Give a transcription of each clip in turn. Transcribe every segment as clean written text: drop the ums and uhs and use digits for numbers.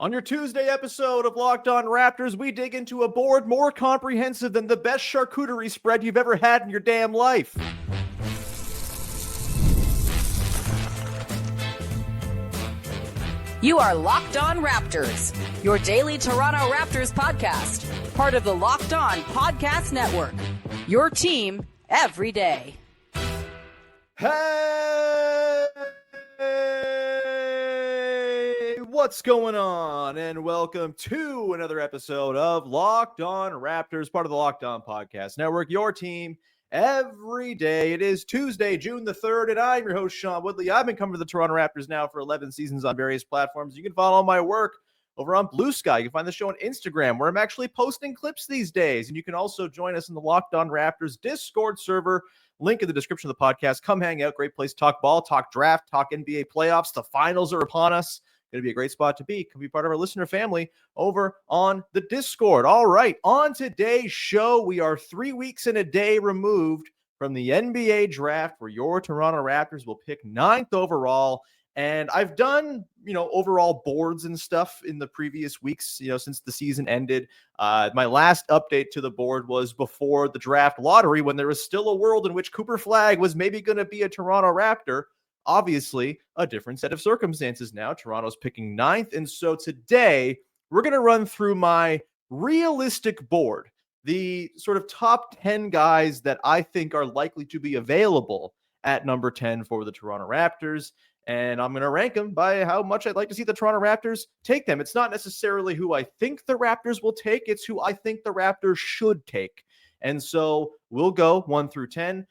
On your Tuesday episode of Locked On Raptors, we dig into a board more comprehensive than the best charcuterie spread you've ever had in your damn life. You are Locked On Raptors, your daily Toronto Raptors podcast, part of the Locked On Podcast Network. Your team every day. Hey, what's going on? And welcome to another episode of Locked On Raptors, part of the Locked On Podcast Network, your team every day. It is Tuesday, June the 3rd, and I'm your host, Sean Woodley. I've been covering the Toronto Raptors now for 11 seasons on various platforms. You can follow my work over on Blue Sky. You can find the show on Instagram, where I'm actually posting clips these days. And you can also join us in the Locked On Raptors Discord server. Link in the description of the podcast. Come hang out. Great place to talk ball, talk draft, talk NBA playoffs. The finals are upon us. Going to be a great spot to be. Come be part of our listener family over on the Discord. All right. On today's show, we are 3 weeks and a day removed from the NBA draft, where your Toronto Raptors will pick 9th overall. And I've done, overall boards and stuff in the previous weeks, since the season ended. My last update to the board was before the draft lottery, when there was still a world in which Cooper Flagg was maybe going to be a Toronto Raptor. Obviously, a different set of circumstances now. Toronto's picking 9th. And so today, we're going to run through my realistic board, the sort of top 10 guys that I think are likely to be available at number 10 for the Toronto Raptors. And I'm going to rank them by how much I'd like to see the Toronto Raptors take them. It's not necessarily who I think the Raptors will take. It's who I think the Raptors should take. And so we'll go 1 through 10.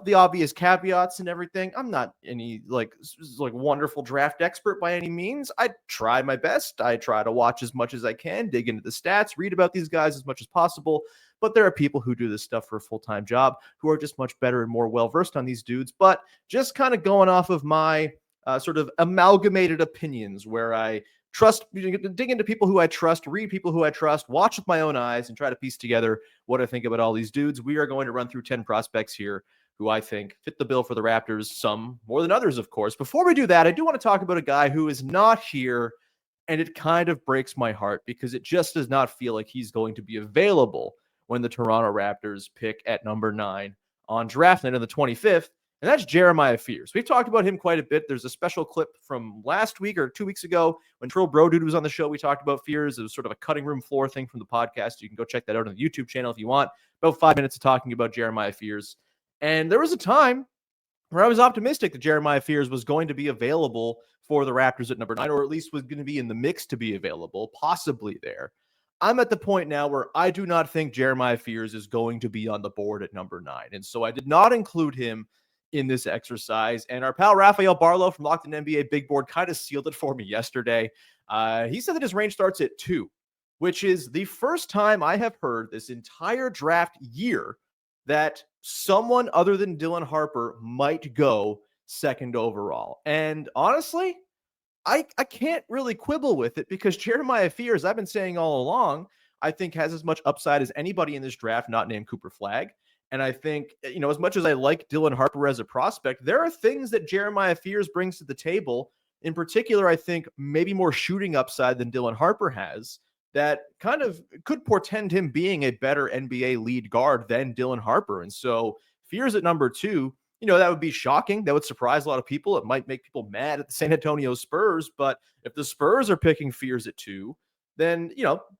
The obvious caveats and everything. I'm not any like wonderful draft expert by any means. I try my best. I try to watch as much as I can, dig into the stats, read about these guys as much as possible. But there are people who do this stuff for a full-time job who are just much better and more well-versed on these dudes. But just kind of going off of my sort of amalgamated opinions, where I dig into people who I trust, read people who I trust, watch with my own eyes, and try to piece together what I think about all these dudes. We are going to run through 10 prospects here who I think fit the bill for the Raptors, some more than others, of course. Before we do that, I do want to talk about a guy who is not here, and it kind of breaks my heart because it just does not feel like he's going to be available when the Toronto Raptors pick at number 9 on draft night on the 25th. And that's Jeremiah Fears. We've talked about him quite a bit. There's a special clip from last week or 2 weeks ago when Trill Brodude was on the show. We talked about Fears. It was sort of a cutting room floor thing from the podcast. You can go check that out on the YouTube channel if you want. About 5 minutes of talking about Jeremiah Fears. And there was a time where I was optimistic that Jeremiah Fears was going to be available for the Raptors at number 9, or at least was going to be in the mix to be available, possibly there. I'm at the point now where I do not think Jeremiah Fears is going to be on the board at number 9. And so I did not include him in this exercise. And our pal Rafael Barlow from Locked On NBA Big Board kind of sealed it for me yesterday. He said that his range starts at 2, which is the first time I have heard this entire draft year that someone other than Dylan Harper might go 2nd overall. And honestly, I can't really quibble with it, because Jeremiah Fears, I've been saying all along, I think has as much upside as anybody in this draft not named Cooper Flagg. And I think, as much as I like Dylan Harper as a prospect, there are things that Jeremiah Fears brings to the table. In particular, I think maybe more shooting upside than Dylan Harper has, that kind of could portend him being a better NBA lead guard than Dylan Harper. And so Fears at number 2, that would be shocking. That would surprise a lot of people. It might make people mad at the San Antonio Spurs. But if the Spurs are picking Fears at 2, then,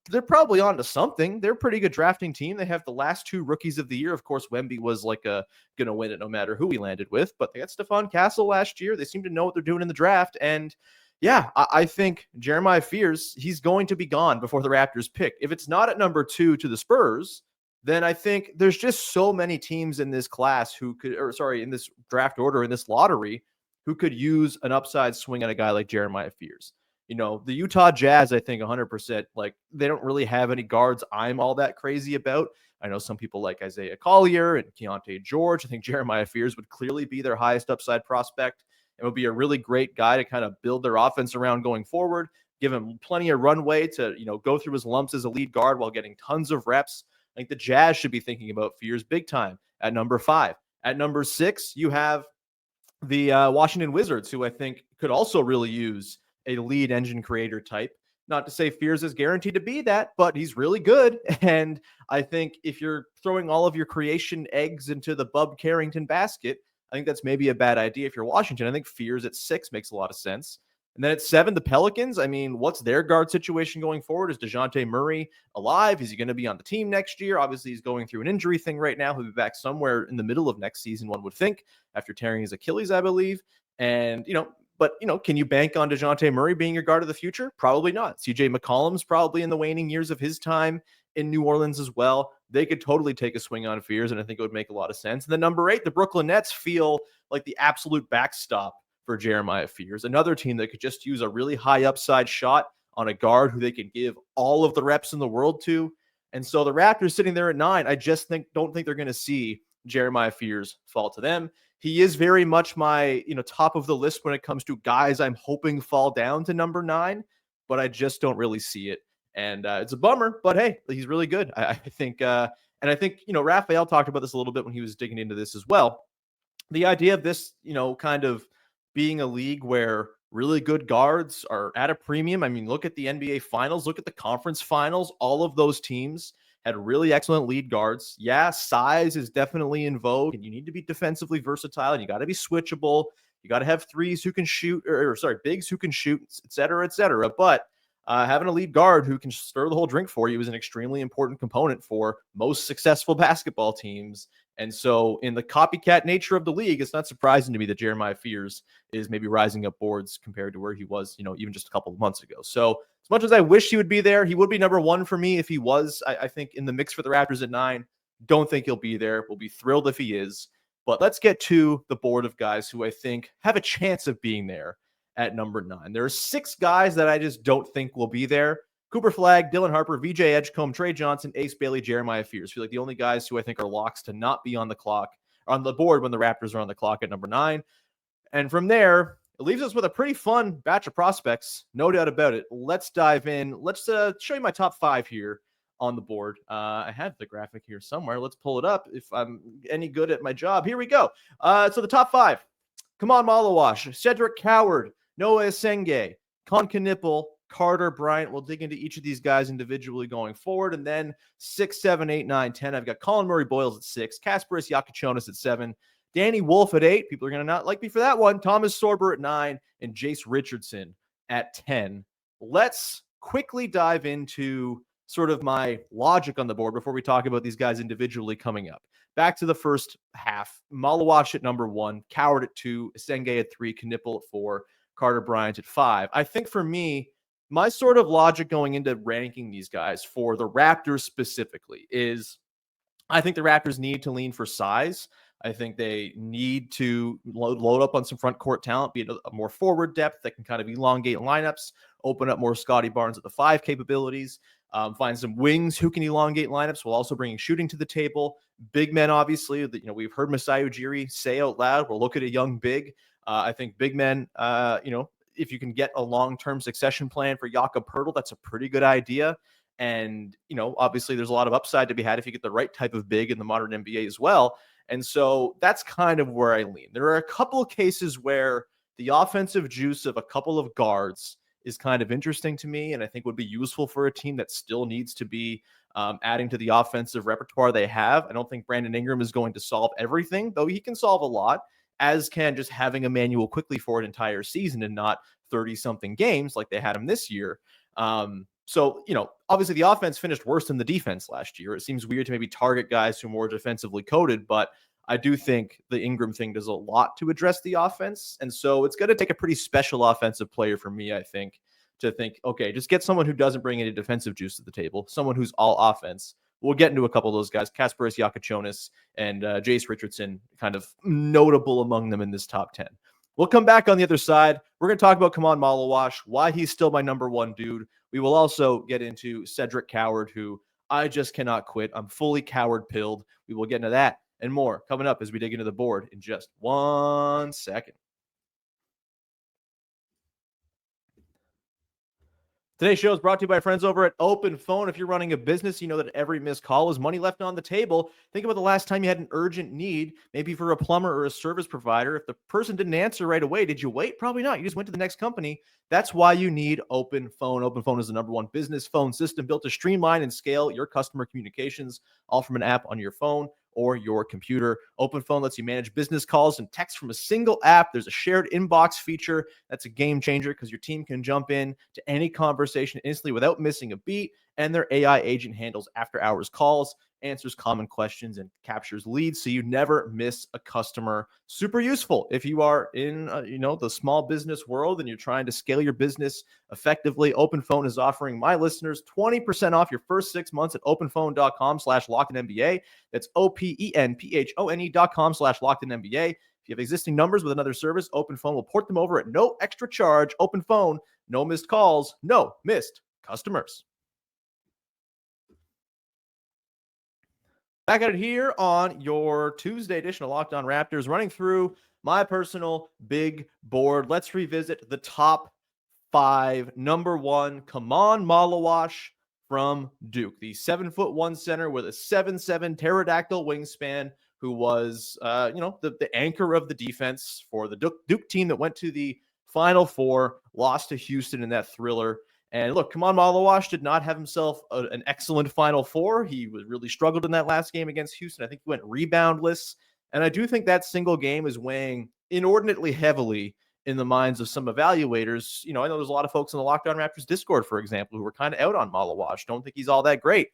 they're probably on to something. They're a pretty good drafting team. They have the last 2 rookies of the year. Of course, Wemby was going to win it no matter who he landed with. But they got Stephon Castle last year. They seem to know what they're doing in the draft. And yeah, I think Jeremiah Fears, he's going to be gone before the Raptors pick. If it's not at number 2 to the Spurs, then I think there's just so many teams in this class in this draft order, in this lottery, who could use an upside swing on a guy like Jeremiah Fears. The Utah Jazz, I think 100%, they don't really have any guards I'm all that crazy about. I know some people like Isaiah Collier and Keontae George. I think Jeremiah Fears would clearly be their highest upside prospect. It would be a really great guy to kind of build their offense around going forward, give him plenty of runway to, go through his lumps as a lead guard while getting tons of reps. I think the Jazz should be thinking about Fears big time at number 5. At number 6, you have the Washington Wizards, who I think could also really use a lead engine creator type Not to say Fears is guaranteed to be that, but he's really good. And I think if you're throwing all of your creation eggs into the Bub Carrington basket, I think that's maybe a bad idea if you're Washington. I think Fears at 6 makes a lot of sense. And then at 7, the Pelicans. I mean, what's their guard situation going forward? Is DeJounte Murray alive? Is he going to be on the team next year? Obviously, he's going through an injury thing right now. He'll be back somewhere in the middle of next season, one would think, after tearing his Achilles, I believe. And, can you bank on DeJounte Murray being your guard of the future? Probably not. CJ McCollum's probably in the waning years of his time in New Orleans as well. They could totally take a swing on Fears, and I think it would make a lot of sense. And then number 8, the Brooklyn Nets feel like the absolute backstop for Jeremiah Fears, another team that could just use a really high upside shot on a guard who they can give all of the reps in the world to. And so the Raptors sitting there at 9, I just don't think they're going to see Jeremiah Fears fall to them. He is very much my, top of the list when it comes to guys I'm hoping fall down to number 9, but I just don't really see it. And it's a bummer, but hey, he's really good. I think, and I think, Raphael talked about this a little bit when he was digging into this as well. The idea of this, kind of being a league where really good guards are at a premium. I mean, look at the NBA finals, look at the conference finals. All of those teams had really excellent lead guards. Yeah, size is definitely in vogue, and you need to be defensively versatile, and you got to be switchable. You got to have threes who can shoot, bigs who can shoot, et cetera, et cetera. But having a lead guard who can stir the whole drink for you is an extremely important component for most successful basketball teams. And so in the copycat nature of the league, it's not surprising to me that Jeremiah Fears is maybe rising up boards compared to where he was, even just a couple of months ago. So as much as I wish he would be there, he would be number 1 for me if he was, I think, in the mix for the Raptors at 9. Don't think he'll be there. We'll be thrilled if he is. But let's get to the board of guys who I think have a chance of being there at number 9. There are 6 guys that I just don't think will be there. Cooper Flagg, Dylan Harper, VJ Edgecombe, Trey Johnson, Ace Bailey, Jeremiah Fears feel like the only guys who I think are locks to not be on the board when the Raptors are on the clock at number 9. And from there, it leaves us with a pretty fun batch of prospects, no doubt about it. Let's dive in. Let's show you my top 5 here on the board. I have the graphic here somewhere. Let's pull it up if I'm any good at my job. Here we go. So the top 5. Khaman Maluach, Cedric Coward, Noa Essengue, Knueppel, Carter Bryant. We'll dig into each of these guys individually going forward. And then 6, 7, 8, 9, 10. I've got Collin Murray-Boyles at 6, Kasparas Jakuciounis at 7, Danny Wolf at 8. People are going to not like me for that one. Thomas Sorber at 9, and Jase Richardson at 10. Let's quickly dive into sort of my logic on the board before we talk about these guys individually coming up. Back to the first half. Maluach at number 1, Coward at 2, Essengue at 3, Knueppel at 4, Carter Bryant at 5. I think for me, my sort of logic going into ranking these guys for the Raptors specifically is I think the Raptors need to lean for size. I think they need to load up on some front court talent, be it a more forward depth that can kind of elongate lineups, open up more Scotty Barnes at the 5 capabilities, find some wings who can elongate lineups while also bringing shooting to the table. Big men, obviously, we've heard Masai Ujiri say out loud, we'll look at a young big. I think big men, if you can get a long-term succession plan for Jakob Poeltl, that's a pretty good idea. And, obviously there's a lot of upside to be had if you get the right type of big in the modern NBA as well. And so that's kind of where I lean. There are a couple of cases where the offensive juice of a couple of guards is kind of interesting to me, and I think would be useful for a team that still needs to be adding to the offensive repertoire they have. I don't think Brandon Ingram is going to solve everything, though he can solve a lot, as can just having Emmanuel quickly for an entire season and not 30-something games like they had him this year. So, obviously the offense finished worse than the defense last year. It seems weird to maybe target guys who are more defensively coded, but I do think the Ingram thing does a lot to address the offense. And so it's going to take a pretty special offensive player for me, I think, to think, okay, just get someone who doesn't bring any defensive juice to the table, someone who's all offense. We'll get into a couple of those guys, Kasparas Jakuciounis and Jase Richardson, kind of notable among them in this top 10. We'll come back on the other side. We're going to talk about Khaman Maluach, why he's still my number 1 dude. We will also get into Cedric Coward, who I just cannot quit. I'm fully Coward pilled. We will get into that and more coming up as we dig into the board in just 1 second. Today's show is brought to you by friends over at Open Phone. If you're running a business, you know that every missed call is money left on the table. Think about the last time you had an urgent need, maybe for a plumber or a service provider. If the person didn't answer right away, did you wait? Probably not. You just went to the next company. That's why you need Open Phone. Open Phone is the number one business phone system built to streamline and scale your customer communications, all from an app on your phone or your computer. Open Phone lets you manage business calls and text from a single app. There's a shared inbox feature. That's a game changer because your team can jump in to any conversation instantly without missing a beat. And their AI agent handles after-hours calls, answers common questions, and captures leads so you never miss a customer. Super useful if you are in the small business world and you're trying to scale your business effectively. Open Phone is offering my listeners 20% off your first 6 months at openphone.com/LockedInNBA. That's OPENPHONE.com/LockedInNBA. If you have existing numbers with another service, Open Phone will port them over at no extra charge. Open Phone, no missed calls, no missed customers. Back at it here on your Tuesday edition of Locked On Raptors, running through my personal big board. Let's revisit the top 5. Number 1, Khaman Maluach from Duke, the 7'1" center with a 7'7" pterodactyl wingspan, who was, the anchor of the defense for the Duke team that went to the Final Four, lost to Houston in that thriller. And look, Khaman Maluach did not have himself an excellent Final Four. He was really struggled in that last game against Houston. I think he went reboundless. And I do think that single game is weighing inordinately heavily in the minds of some evaluators. I know there's a lot of folks in the Locked On Raptors Discord, for example, who were kind of out on Maluach. Don't think he's all that great.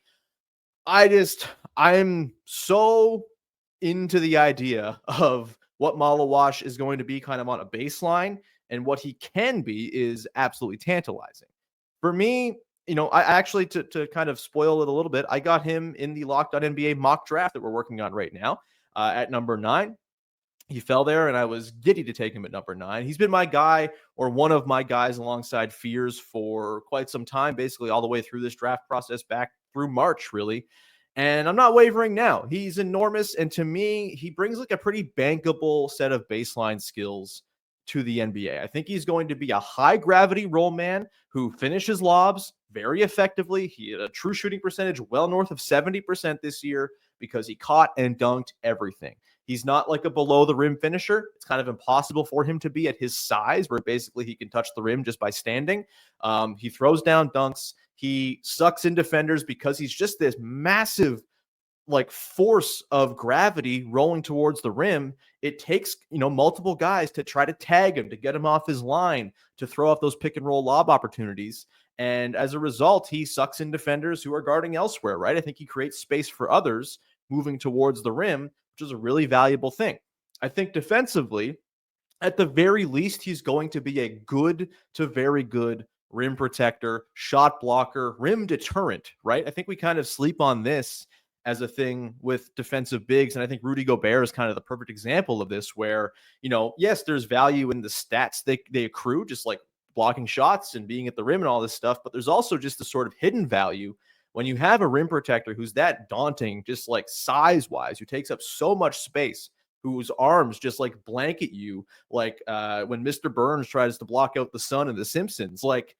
I'm so into the idea of what Maluach is going to be kind of on a baseline, and what he can be is absolutely tantalizing. For me, I actually, to kind of spoil it a little bit, I got him in the Locked On NBA mock draft that we're working on right now at number 9. He fell there, and I was giddy to take him at number 9. He's been my guy, or one of my guys, alongside Fears for quite some time, basically all the way through this draft process, back through March, really. And I'm not wavering now. He's enormous, and to me, he brings like a pretty bankable set of baseline skills to the NBA. I think he's going to be a high-gravity roll man who finishes lobs very effectively. He had a true shooting percentage well north of 70% this year because he caught and dunked everything. He's not like a below-the-rim finisher. It's kind of impossible for him to be at his size, where basically he can touch the rim just by standing. He throws down dunks. He sucks in defenders because he's just this massive force of gravity rolling towards the rim. It takes, multiple guys to try to tag him, to get him off his line, to throw up those pick and roll lob opportunities. And as a result, he sucks in defenders who are guarding elsewhere, right? I think he creates space for others moving towards the rim, which is a really valuable thing. I think defensively, at the very least, he's going to be a good to very good rim protector, shot blocker, rim deterrent, right? I think we kind of sleep on this as a thing with defensive bigs. And I think Rudy Gobert is kind of the perfect example of this, where, yes, there's value in the stats they accrue, just like blocking shots and being at the rim and all this stuff. But there's also just the sort of hidden value when you have a rim protector who's that daunting, just like size wise, who takes up so much space, whose arms just like blanket you, like when Mr. Burns tries to block out the sun in The Simpsons. Like,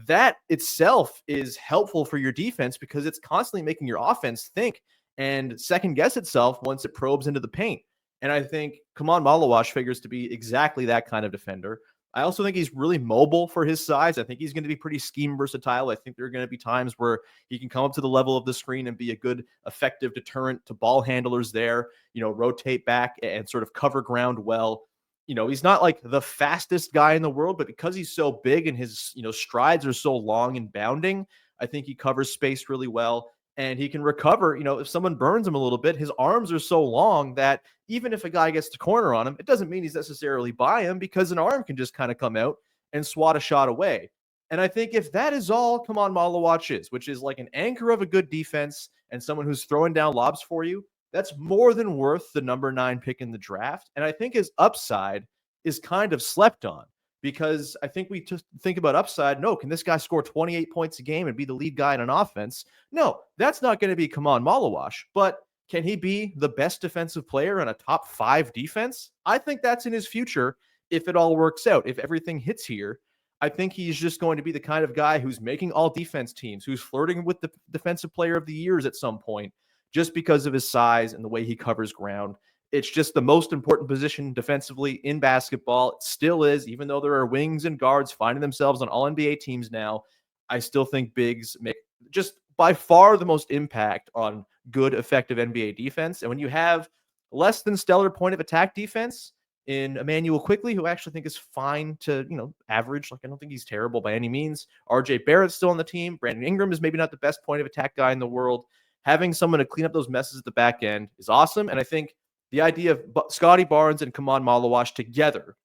that itself is helpful for your defense because it's constantly making your offense think and second guess itself once it probes into the paint. And I think Khaman Maluach figures to be exactly that kind of defender. I also think he's really mobile for his size. I think he's going to be pretty scheme versatile. I think there are going to be times where he can come up to the level of the screen and be a good, effective deterrent to ball handlers there, rotate back and sort of cover ground well. He's not like the fastest guy in the world, but because he's so big and his, strides are so long and bounding, I think he covers space really well. And he can recover, if someone burns him a little bit, his arms are so long that even if a guy gets the corner on him, it doesn't mean he's necessarily by him, because an arm can just kind of come out and swat a shot away. And I think if that is all Khaman Maluach is, which is like an anchor of a good defense and someone who's throwing down lobs for you, that's more than worth the number 9 pick in the draft. And I think his upside is kind of slept on, because I think we just think about upside. No, can this guy score 28 points a game and be the lead guy in an offense? No, that's not going to be Khaman Maluach. But can he be the best defensive player in a top 5 defense? I think that's in his future if it all works out. If everything hits here, I think he's just going to be the kind of guy who's making all defense teams, who's flirting with the defensive player of the years at some point, just because of his size and the way he covers ground. It's just the most important position defensively in basketball. It still is, even though there are wings and guards finding themselves on all NBA teams now. I still think bigs make just by far the most impact on good, effective NBA defense. And when you have less than stellar point of attack defense in Emmanuel Quickly, who I actually think is fine to, average. Like, I don't think he's terrible by any means. RJ Barrett's still on the team. Brandon Ingram is maybe not the best point of attack guy in the world. Having someone to clean up those messes at the back end is awesome. And I think the idea of Scotty Barnes and Khaman Maluach together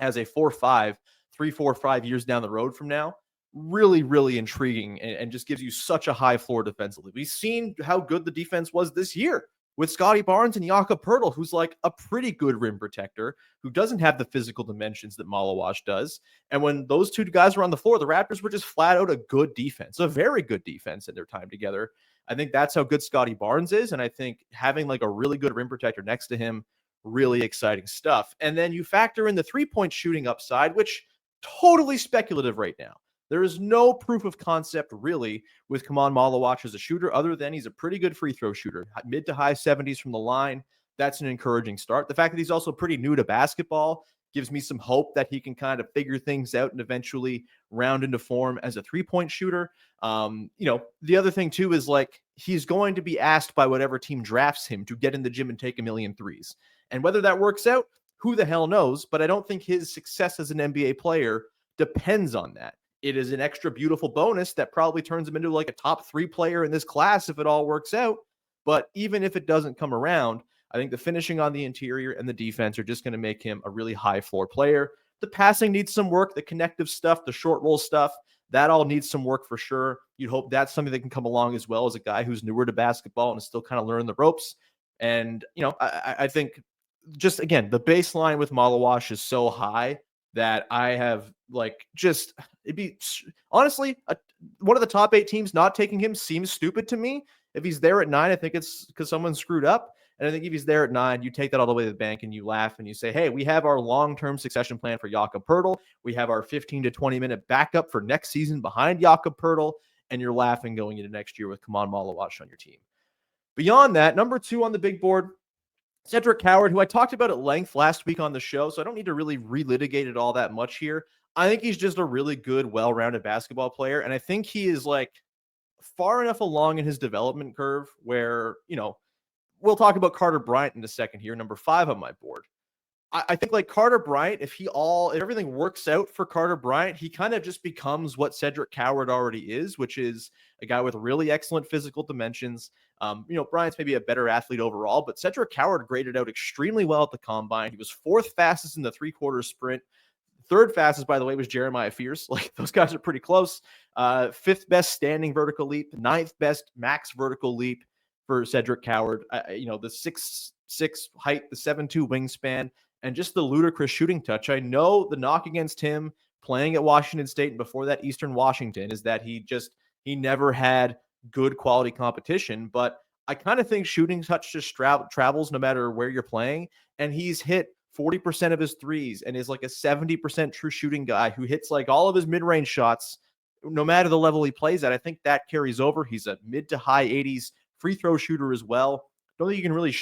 as a 4-5, 3-4-5 years down the road from now, really, really intriguing and just gives you such a high floor defensively. We've seen how good the defense was this year with Scotty Barnes and Jakob Poeltl, who's like a pretty good rim protector, who doesn't have the physical dimensions that Maluach does. And when those two guys were on the floor, the Raptors were just flat out a good defense, a very good defense in their time together. I think that's how good Scotty Barnes is. And I think having like a really good rim protector next to him, really exciting stuff. And then you factor in the 3-point shooting upside, which totally speculative right now. There is no proof of concept really with Khaman Maluach as a shooter, other than he's a pretty good free throw shooter, mid to high 70s from the line. That's an encouraging start. The fact that he's also pretty new to basketball gives me some hope that he can kind of figure things out and eventually round into form as a 3-point shooter. The other thing too is like he's going to be asked by whatever team drafts him to get in the gym and take a million threes. And whether that works out, who the hell knows? But I don't think his success as an NBA player depends on that. It is an extra beautiful bonus that probably turns him into like a top 3 player in this class if it all works out. But even if it doesn't come around, I think the finishing on the interior and the defense are just going to make him a really high floor player. The passing needs some work, the connective stuff, the short roll stuff, that all needs some work for sure. You'd hope that's something that can come along as well as a guy who's newer to basketball and is still kind of learning the ropes. And, I think just, again, the baseline with Maluach is so high that I have it'd be honestly one of the top 8 teams not taking him seems stupid to me. If he's there at 9, I think it's because someone screwed up. And I think if he's there at 9, you take that all the way to the bank and you laugh and you say, hey, we have our long-term succession plan for Jakob Poeltl. We have our 15 to 20-minute backup for next season behind Jakob Poeltl. And you're laughing going into next year with Khaman Maluach on your team. Beyond that, number 2 on the big board, Cedric Coward, who I talked about at length last week on the show, so I don't need to really relitigate it all that much here. I think he's just a really good, well-rounded basketball player, and I think he is like far enough along in his development curve where, we'll talk about Carter Bryant in a second here, number 5 on my board. I think like Carter Bryant, if everything works out for Carter Bryant, he kind of just becomes what Cedric Coward already is, which is a guy with really excellent physical dimensions. Bryant's maybe a better athlete overall, but Cedric Coward graded out extremely well at the combine. He was 4th fastest in the 3-quarter sprint. 3rd fastest, by the way, was Jeremiah Fierce. Like, those guys are pretty close. 5th best standing vertical leap, 9th best max vertical leap for Cedric Coward. The 6'6" height, the 7'2" wingspan, and just the ludicrous shooting touch. I know the knock against him playing at Washington State and before that Eastern Washington is that he never had good quality competition, but I kind of think shooting touch just travels no matter where you're playing, and he's hit 40% of his threes and is like a 70% true shooting guy who hits like all of his mid-range shots no matter the level he plays at. I think that carries over. He's a mid to high 80s free throw shooter as well. Don't think you can really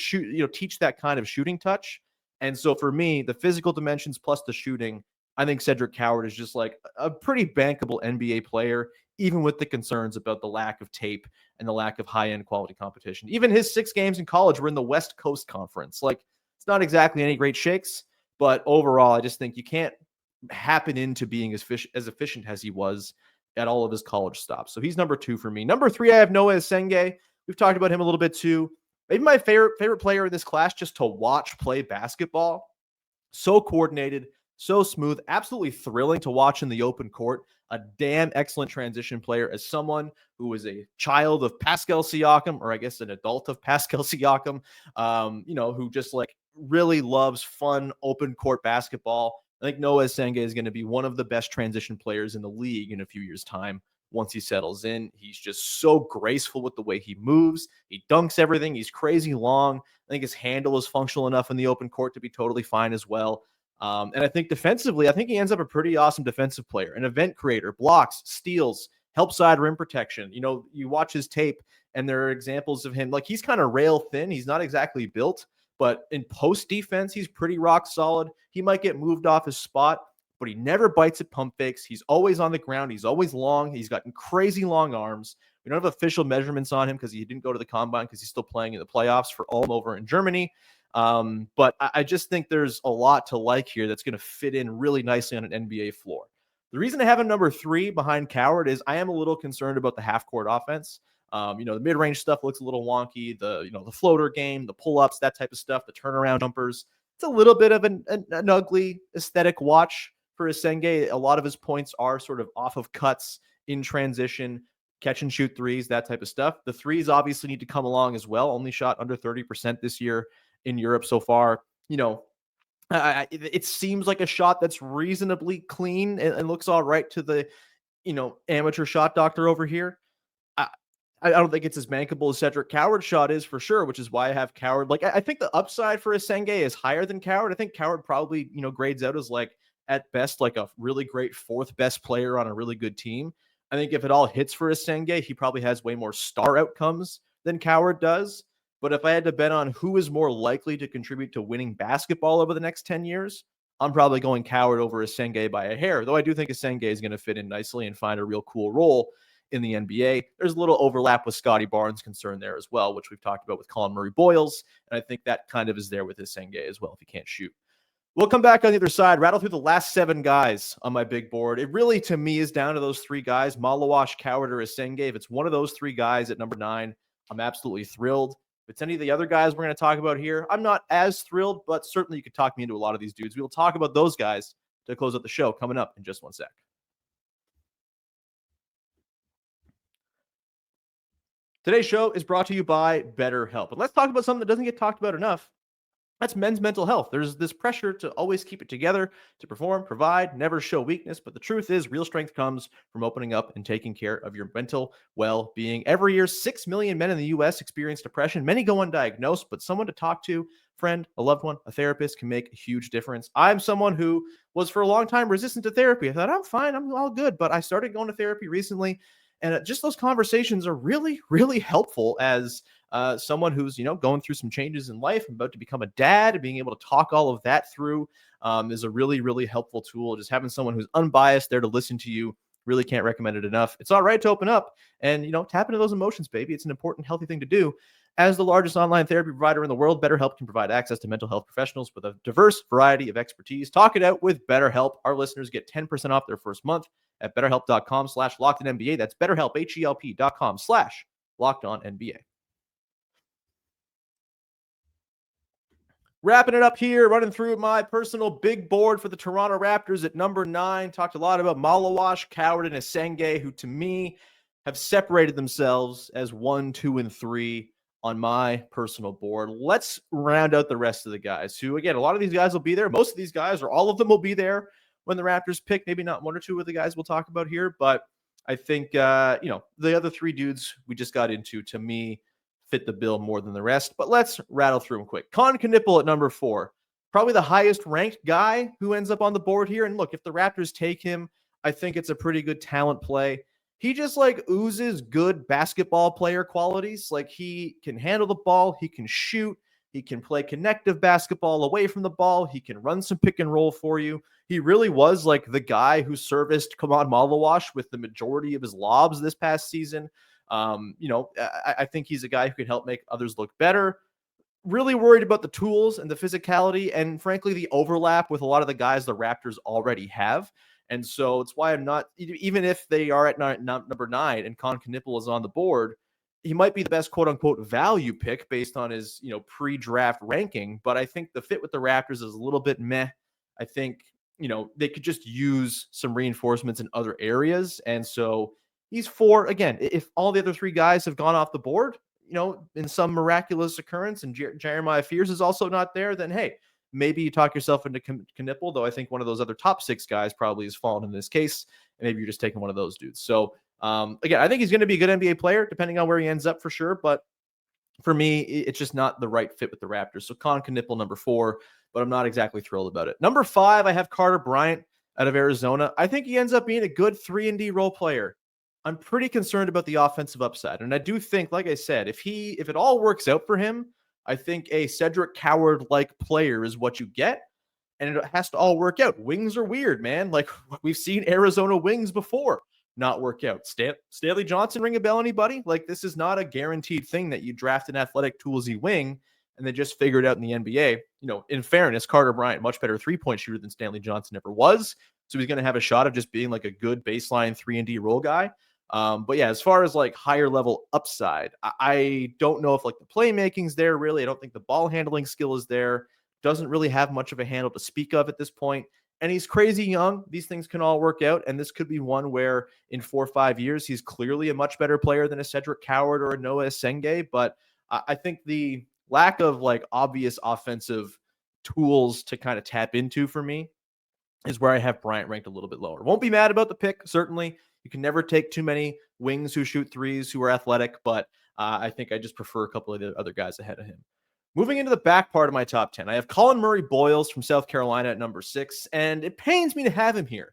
teach that kind of shooting touch. And so for me, the physical dimensions plus the shooting, I think Cedric Coward is just like a pretty bankable NBA player, even with the concerns about the lack of tape and the lack of high-end quality competition. Even his 6 games in college were in the West Coast Conference. Like, it's not exactly any great shakes, but overall, I just think you can't happen into being as efficient as he was at all of his college stops. So he's number 2 for me. Number 3, I have Noa Essengue. We've talked about him a little bit too. Maybe my favorite player in this class just to watch play basketball. So coordinated, so smooth, absolutely thrilling to watch in the open court. A damn excellent transition player as someone who is a child of Pascal Siakam, or I guess an adult of Pascal Siakam, who just like really loves fun open court basketball. I think Noa Essengue is going to be one of the best transition players in the league in a few years' time. Once he settles in, he's just so graceful with the way he moves. He dunks everything. He's crazy long. I think his handle is functional enough in the open court to be totally fine as well. And I think defensively, I think he ends up a pretty awesome defensive player, an event creator, blocks, steals, help side rim protection. You watch his tape and there are examples of him, like he's kind of rail thin. He's not exactly built, but in post defense, he's pretty rock solid. He might get moved off his spot, but he never bites at pump fakes. He's always on the ground. He's always long. He's got crazy long arms. We don't have official measurements on him because he didn't go to the combine because he's still playing in the playoffs for Ulm over in Germany. But I just think there's a lot to like here that's going to fit in really nicely on an NBA floor. The reason I have him number 3 behind Coward is I am a little concerned about the half-court offense. The mid-range stuff looks a little wonky. The floater game, the pull-ups, that type of stuff, the turnaround jumpers. It's a little bit of an ugly aesthetic watch for Essengue. A lot of his points are sort of off of cuts in transition, catch and shoot threes, that type of stuff. The threes obviously need to come along as well. Only shot under 30% this year in Europe so far. It seems like a shot that's reasonably clean and looks all right to the, amateur shot doctor over here. I don't think it's as bankable as Cedric Coward's shot is for sure, which is why I have Coward. Like, I think the upside for Essengue is higher than Coward. I think Coward probably, grades out as like at best, like a really great 4th best player on a really good team. I think if it all hits for Essengue, he probably has way more star outcomes than Coward does. But if I had to bet on who is more likely to contribute to winning basketball over the next 10 years, I'm probably going Coward over Essengue by a hair, though I do think Essengue is going to fit in nicely and find a real cool role in the NBA. There's a little overlap with Scotty Barnes' concern there as well, which we've talked about with Collin Murray-Boyles, and I think that kind of is there with Essengue as well if he can't shoot. We'll come back on the other side, rattle through the last 7 guys on my big board. It really, to me, is down to those 3 guys, Maluach, Coward, or Essengue. If it's one of those 3 guys at number 9, I'm absolutely thrilled. If it's any of the other guys we're going to talk about here, I'm not as thrilled, but certainly you could talk me into a lot of these dudes. We'll talk about those guys to close out the show coming up in just one sec. Today's show is brought to you by BetterHelp. And let's talk about something that doesn't get talked about enough. That's men's mental health. There's this pressure to always keep it together, to perform, provide, never show weakness. But the truth is, real strength comes from opening up and taking care of your mental well-being. Every year, 6 million men in the U.S. experience depression. Many go undiagnosed, but someone to talk to, friend, a loved one, a therapist can make a huge difference. I'm someone who was for a long time resistant to therapy. I thought, I'm fine, I'm all good. But I started going to therapy recently. And just those conversations are really, really helpful as someone who's, going through some changes in life, about to become a dad, and being able to talk all of that through is a really, really helpful tool. Just having someone who's unbiased there to listen to you, really can't recommend it enough. It's all right to open up and, tap into those emotions, baby. It's an important, healthy thing to do. As the largest online therapy provider in the world, BetterHelp can provide access to mental health professionals with a diverse variety of expertise. Talk it out with BetterHelp. Our listeners get 10% off their first month at BetterHelp.com/LockedOnNBA. That's BetterHelp, HELP.com/LockedOnNBA. Wrapping it up here, running through my personal big board for the Toronto Raptors at number 9. Talked a lot about Maluach, Coward, and Essengue, who to me have separated themselves as 1, 2, and 3 on my personal board. Let's round out the rest of the guys who, again, a lot of these guys will be there. Most of these guys, or all of them, will be there when the Raptors pick. Maybe not 1 or 2 of the guys we'll talk about here, but I think, the other 3 dudes we just got into, to me, fit the bill more than the rest. But let's rattle through them quick. Knueppel at number 4, probably the highest ranked guy who ends up on the board here. And look, if the Raptors take him, I think it's a pretty good talent play. He just oozes good basketball player qualities. He can handle the ball. He can shoot. He can play connective basketball away from the ball. He can run some pick and roll for you. He really was the guy who serviced Khaman Maluach with the majority of his lobs this past season. I think he's a guy who can help make others look better. Really worried about the tools and the physicality and, frankly, the overlap with a lot of the guys the Raptors already have. And so it's why I'm not, even if they are at number 9 and Knueppel is on the board, he might be the best quote unquote value pick based on his, pre-draft ranking. But I think the fit with the Raptors is a little bit meh. I think, they could just use some reinforcements in other areas. And so he's 4. Again, if all the other 3 guys have gone off the board, in some miraculous occurrence, and Jeremiah Fears is also not there, then hey, maybe you talk yourself into Knueppel, though I think one of those other top 6 guys probably has fallen in this case, and maybe you're just taking one of those dudes. So, again, I think he's going to be a good NBA player, depending on where he ends up for sure, but for me, it's just not the right fit with the Raptors. So Knueppel, number 4. but I'm not exactly thrilled about it. Number 5, I have Carter Bryant out of Arizona. I think he ends up being a good 3-and-D role player. I'm pretty concerned about the offensive upside. And I do think, like I said, if it all works out for him, I think a Cedric Coward-like player is what you get. And it has to all work out. Wings are weird, man. Like, we've seen Arizona wings before not work out. Stanley Johnson, ring a bell, anybody? Like, this is not a guaranteed thing that you draft an athletic toolsy wing and then just figure it out in the NBA. In fairness, Carter Bryant, much better three-point shooter than Stanley Johnson ever was. So he's going to have a shot of just being like a good baseline 3-and-D role guy. But yeah, as far as like higher level upside, I don't know if like the playmaking's there really. I don't think the ball handling skill is there. Doesn't really have much of a handle to speak of at this point. And he's crazy young. These things can all work out. And this could be one where in 4 or 5 years, he's clearly a much better player than a Cedric Coward or a Noa Essengue. But I think the lack of like obvious offensive tools to kind of tap into for me is where I have Bryant ranked a little bit lower. Won't be mad about the pick. Certainly, you can never take too many wings who shoot threes, who are athletic. But I think I just prefer a couple of the other guys ahead of him. Moving into the back part of my top 10, I have Collin Murray-Boyles from South Carolina at number 6, and it pains me to have him here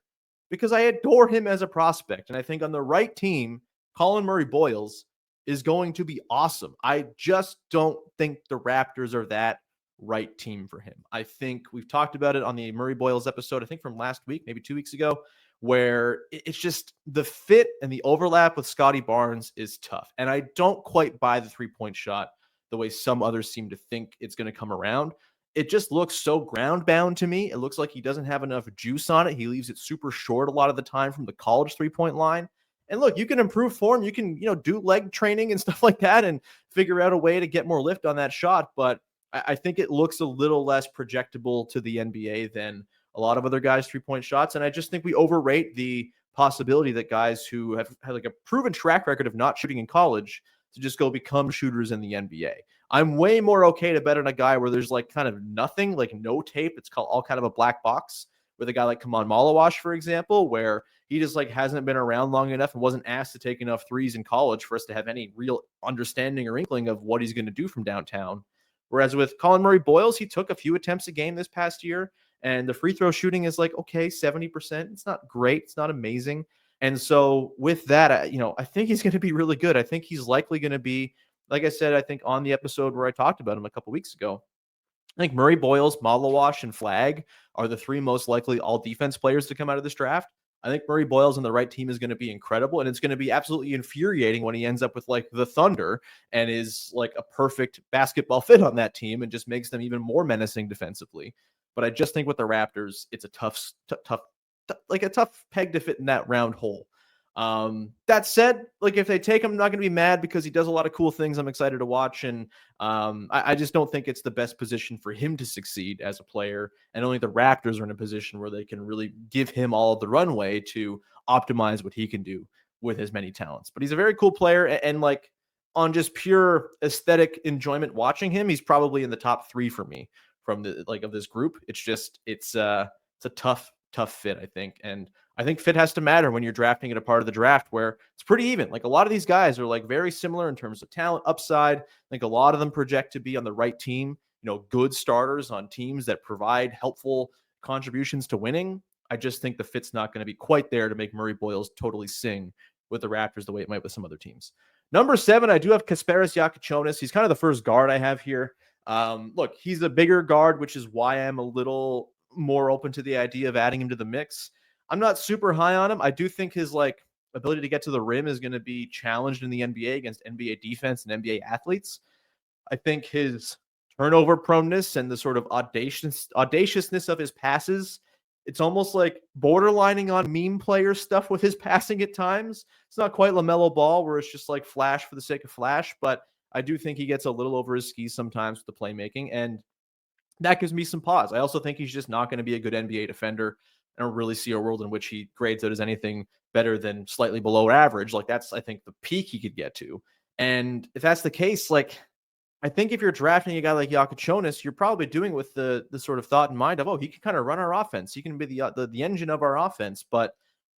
because I adore him as a prospect, and I think on the right team, Collin Murray-Boyles is going to be awesome. I just don't think the Raptors are that right team for him. I think we've talked about it on the Murray-Boyles episode, I think from last week, maybe 2 weeks ago, where it's just the fit and the overlap with Scotty Barnes is tough, and I don't quite buy the three-point shot the way some others seem to think it's going to come around. It just looks so ground bound to me. It looks like he doesn't have enough juice on it. He leaves it super short a lot of the time from the college 3-point line. And look, you can improve form. You can, do leg training and stuff like that and figure out a way to get more lift on that shot. But I think it looks a little less projectable to the NBA than a lot of other guys' 3-point shots. And I just think we overrate the possibility that guys who have had like a proven track record of not shooting in college to just go become shooters in the NBA. I'm way more okay to bet on a guy where there's like kind of nothing, like no tape. It's called all kind of a black box with a guy like Khaman Maluach, for example, where he just like hasn't been around long enough and wasn't asked to take enough threes in college for us to have any real understanding or inkling of what he's going to do from downtown. Whereas with Collin Murray-Boyles, he took a few attempts a game this past year, and the free throw shooting is like, okay, 70%. It's not great. It's not amazing. And so with that, I think he's going to be really good. I think he's likely going to be, like I said, I think on the episode where I talked about him a couple weeks ago, I think Murray-Boyles, Maluach, and Flagg are the 3 most likely all defense players to come out of this draft. I think Murray-Boyles on the right team is going to be incredible, and it's going to be absolutely infuriating when he ends up with like the Thunder and is like a perfect basketball fit on that team and just makes them even more menacing defensively. But I just think with the Raptors, it's a tough peg to fit in that round hole. That said, like if they take him, I'm not going to be mad because he does a lot of cool things I'm excited to watch. And I just don't think it's the best position for him to succeed as a player. And only the Raptors are in a position where they can really give him all of the runway to optimize what he can do with his many talents. But he's a very cool player. And like on just pure aesthetic enjoyment watching him, he's probably in the top 3 for me from the of this group. It's a tough fit, I think. And I think fit has to matter when you're drafting at a part of the draft where it's pretty even. Like a lot of these guys are like very similar in terms of talent upside. I think a lot of them project to be on the right team, good starters on teams that provide helpful contributions to winning. I just think the fit's not going to be quite there to make Murray-Boyles totally sing with the Raptors the way it might with some other teams. Number 7, I do have Kasparas Jakuciounis. He's kind of the first guard I have here. Look, he's a bigger guard, which is why I'm a little more open to the idea of adding him to the mix. I'm not super high on him. I do think his ability to get to the rim is going to be challenged in the NBA against NBA defense and NBA athletes. I think his turnover proneness and the sort of audaciousness of his passes, it's almost like borderlining on meme player stuff with his passing at times. It's not quite LaMelo Ball where it's just like flash for the sake of flash, but I do think he gets a little over his skis sometimes with the playmaking, and that gives me some pause. I also think he's just not going to be a good NBA defender. I don't really see a world in which he grades out as anything better than slightly below average. Like that's, I think, the peak he could get to. And if that's the case, I think if you're drafting a guy like Jakuciounis, you're probably doing with the sort of thought in mind of, he can kind of run our offense. He can be the engine of our offense. But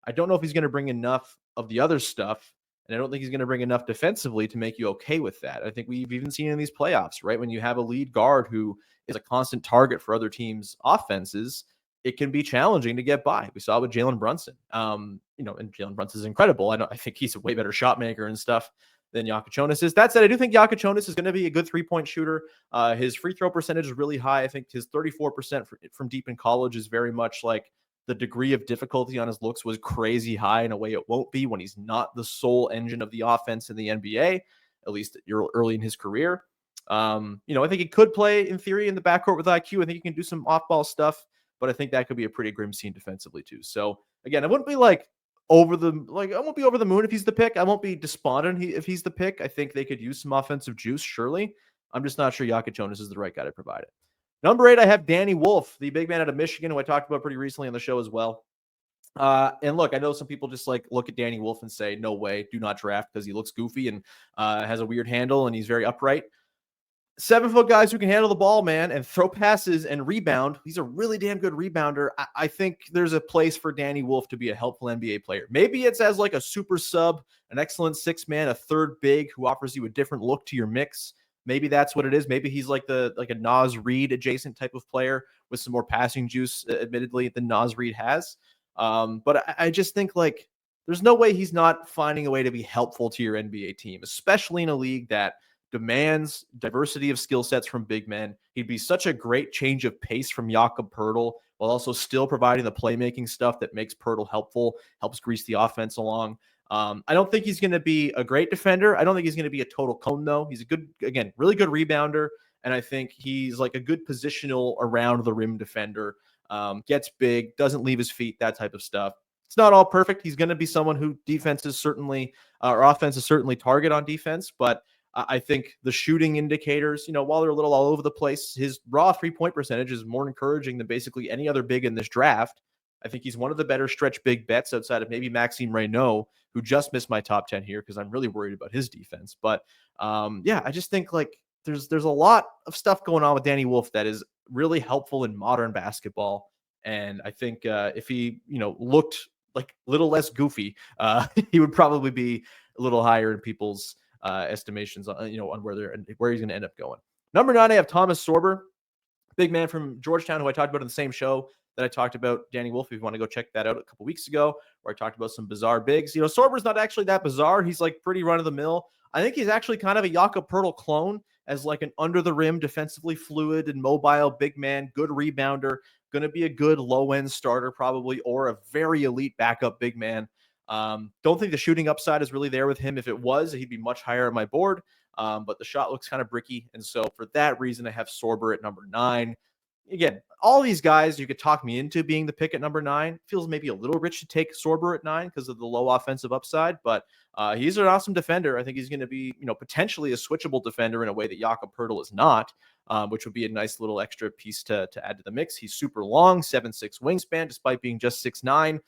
I don't know if he's going to bring enough of the other stuff And I don't think he's going to bring enough defensively to make you okay with that. I think we've even seen in these playoffs, right? When you have a lead guard who is a constant target for other teams' offenses, it can be challenging to get by. We saw with Jalen Brunson. And Jalen Brunson is incredible. I think he's a way better shot maker and stuff than Jakuciounis is. That said, I do think Jakuciounis is going to be a good three-point shooter. His free throw percentage is really high. I think his 34% from deep in college is very much like the degree of difficulty on his looks was crazy high in a way it won't be when he's not the sole engine of the offense in the NBA, at least early in his career. I think he could play in theory in the backcourt with IQ. I think he can do some off-ball stuff, but I think that could be a pretty grim scene defensively too. So again, I won't be over the moon if he's the pick. I won't be despondent if he's the pick. I think they could use some offensive juice, surely. I'm just not sure Jakuciounis is the right guy to provide it. Number 8, I have Danny Wolf, the big man out of Michigan, who I talked about pretty recently on the show as well. And look, I know some people just look at Danny Wolf and say, no way, do not draft because he looks goofy and has a weird handle and he's very upright. 7-foot guys who can handle the ball, man, and throw passes and rebound. He's a really damn good rebounder. I think there's a place for Danny Wolf to be a helpful NBA player. Maybe it's as a super sub, an excellent 6-man, a third big who offers you a different look to your mix. Maybe that's what it is. Maybe he's like a Naz Reid adjacent type of player with some more passing juice, admittedly, than Naz Reid has. But I just think there's no way he's not finding a way to be helpful to your NBA team, especially in a league that demands diversity of skill sets from big men. He'd be such a great change of pace from Jakob Poeltl while also still providing the playmaking stuff that makes Poeltl helpful, helps grease the offense along. I don't think he's going to be a great defender. I don't think he's going to be a total cone, though. He's really good rebounder. And I think he's a good positional around the rim defender, gets big, doesn't leave his feet, that type of stuff. It's not all perfect. He's going to be someone who offense is certainly target on defense. But I think the shooting indicators, while they're a little all over the place, his raw 3-point percentage is more encouraging than basically any other big in this draft. I think he's one of the better stretch big bets outside of maybe Maxime Reynaud, who just missed my top 10 here because I'm really worried about his defense. But I just think there's a lot of stuff going on with Danny Wolf that is really helpful in modern basketball. And I think if he, looked a little less goofy, he would probably be a little higher in people's estimations on where he's going to end up going. Number 9, I have Thomas Sorber, big man from Georgetown, who I talked about in the same show that I talked about Danny Wolf. If you want to go check that out a couple weeks ago, where I talked about some bizarre bigs. Sorber's not actually that bizarre. He's pretty run of the mill. I think he's actually kind of a Jakob Poeltl clone as an under the rim, defensively fluid and mobile big man, good rebounder, going to be a good low end starter probably, or a very elite backup big man. Don't think the shooting upside is really there with him. If it was, he'd be much higher on my board. But the shot looks kind of bricky. And so for that reason, I have Sorber at number 9. Again, all these guys, you could talk me into being the pick at number 9. Feels maybe a little rich to take Sorber at 9 because of the low offensive upside, but he's an awesome defender. I think he's going to be, potentially a switchable defender in a way that Jakob Poeltl is not, which would be a nice little extra piece to add to the mix. He's super long, 7'6" wingspan, despite being just 6'9",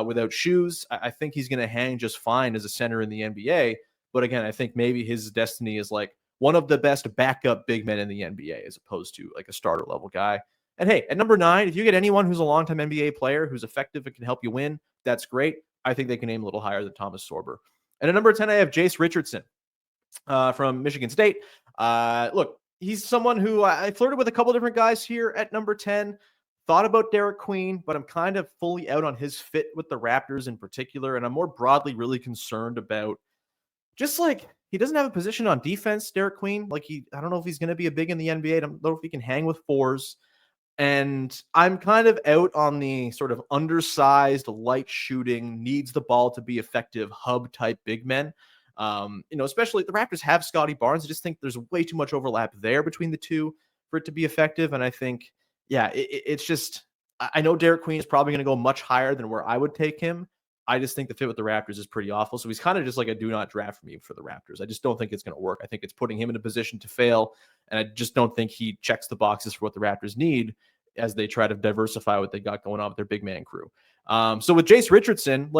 without shoes. I think he's going to hang just fine as a center in the NBA. But again, I think maybe his destiny is one of the best backup big men in the NBA as opposed to a starter level guy. And hey, at number 9, if you get anyone who's a longtime NBA player who's effective and can help you win, that's great. I think they can aim a little higher than Thomas Sorber. And at number 10, I have Jase Richardson from Michigan State. Look, he's someone who I flirted with a couple different guys here at number 10. Thought about Derek Queen, but I'm kind of fully out on his fit with the Raptors in particular. And I'm more broadly really concerned about just he doesn't have a position on defense, Derek Queen. I don't know if he's going to be a big in the NBA. I don't know if he can hang with fours. And I'm kind of out on the sort of undersized, light shooting, needs the ball to be effective hub type big men. Especially the Raptors have Scotty Barnes. I just think there's way too much overlap there between the two for it to be effective. And I think, it's just, I know Derek Queen is probably going to go much higher than where I would take him. I just think the fit with the Raptors is pretty awful. So he's kind of just a do not draft for me for the Raptors. I just don't think it's going to work. I think it's putting him in a position to fail. And I just don't think he checks the boxes for what the Raptors need as they try to diversify what they got going on with their big man crew. So with Jase Richardson,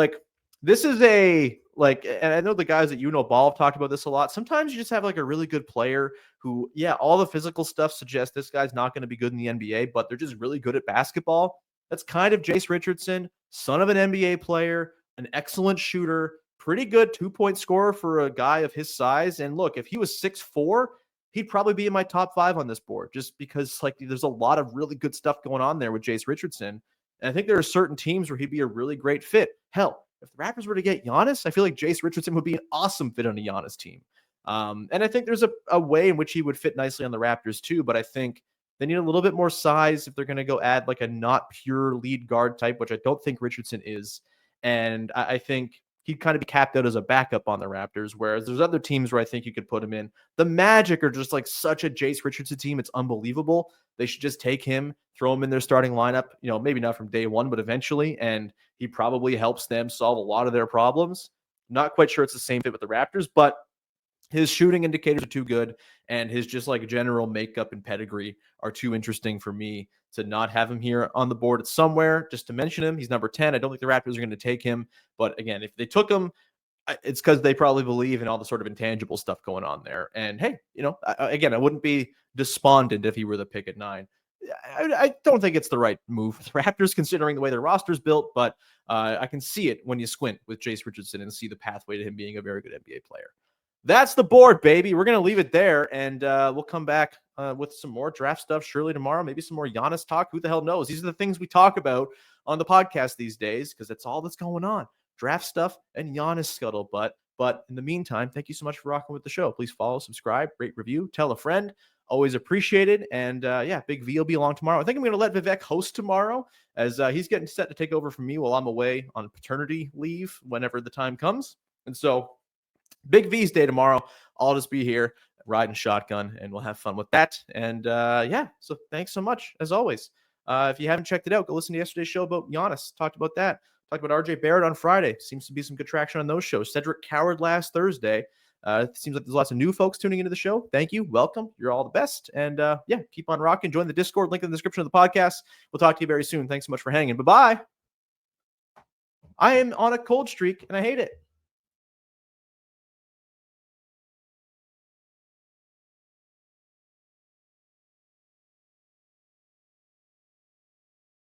this is and I know the guys that Ball have talked about this a lot. Sometimes you just have a really good player who, all the physical stuff suggests this guy's not going to be good in the NBA, but they're just really good at basketball. That's kind of Jase Richardson, son of an NBA player, an excellent shooter, pretty good 2-point scorer for a guy of his size. And look, if he was 6'4", he'd probably be in my top 5 on this board, just because like there's a lot of really good stuff going on there with Jase Richardson. And I think there are certain teams where he'd be a really great fit. Hell, if the Raptors were to get Giannis, I feel like Jase Richardson would be an awesome fit on a Giannis team. And I think there's a way in which he would fit nicely on the Raptors too, but I think they need a little bit more size if they're going to go add like a not pure lead guard type, which I don't think Richardson is. And I think he'd kind of be capped out as a backup on the Raptors, whereas there's other teams where I think you could put him in. The Magic are just like such a Jase Richardson team. It's unbelievable. They should just take him, throw him in their starting lineup, maybe not from day one, but eventually. And he probably helps them solve a lot of their problems. Not quite sure it's the same fit with the Raptors, but his shooting indicators are too good, and his just like general makeup and pedigree are too interesting for me to not have him here on the board. It's somewhere just to mention him. He's number 10. I don't think the Raptors are going to take him, but again, if they took him, it's because they probably believe in all the sort of intangible stuff going on there. And hey, again, I wouldn't be despondent if he were the pick at 9. I don't think it's the right move for the Raptors considering the way their roster's built, but I can see it when you squint with Jase Richardson and see the pathway to him being a very good NBA player. That's the board, baby. We're going to leave it there, and we'll come back with some more draft stuff surely tomorrow, maybe some more Giannis talk. Who the hell knows? These are the things we talk about on the podcast these days because that's all that's going on. Draft stuff and Giannis scuttlebutt. But in the meantime, thank you so much for rocking with the show. Please follow, subscribe, rate, review, tell a friend. Always appreciated. And Big V will be along tomorrow. I think I'm going to let Vivek host tomorrow as he's getting set to take over from me while I'm away on paternity leave whenever the time comes. And so Big V's day tomorrow. I'll just be here riding shotgun and we'll have fun with that. And so thanks so much as always. If you haven't checked it out, go listen to yesterday's show about Giannis. Talked about that. Talked about RJ Barrett on Friday. Seems to be some good traction on those shows. Cedric Coward last Thursday. It seems like there's lots of new folks tuning into the show. Thank you. Welcome. You're all the best. And keep on rocking. Join the Discord. Link in the description of the podcast. We'll talk to you very soon. Thanks so much for hanging. Bye-bye. I am on a cold streak and I hate it.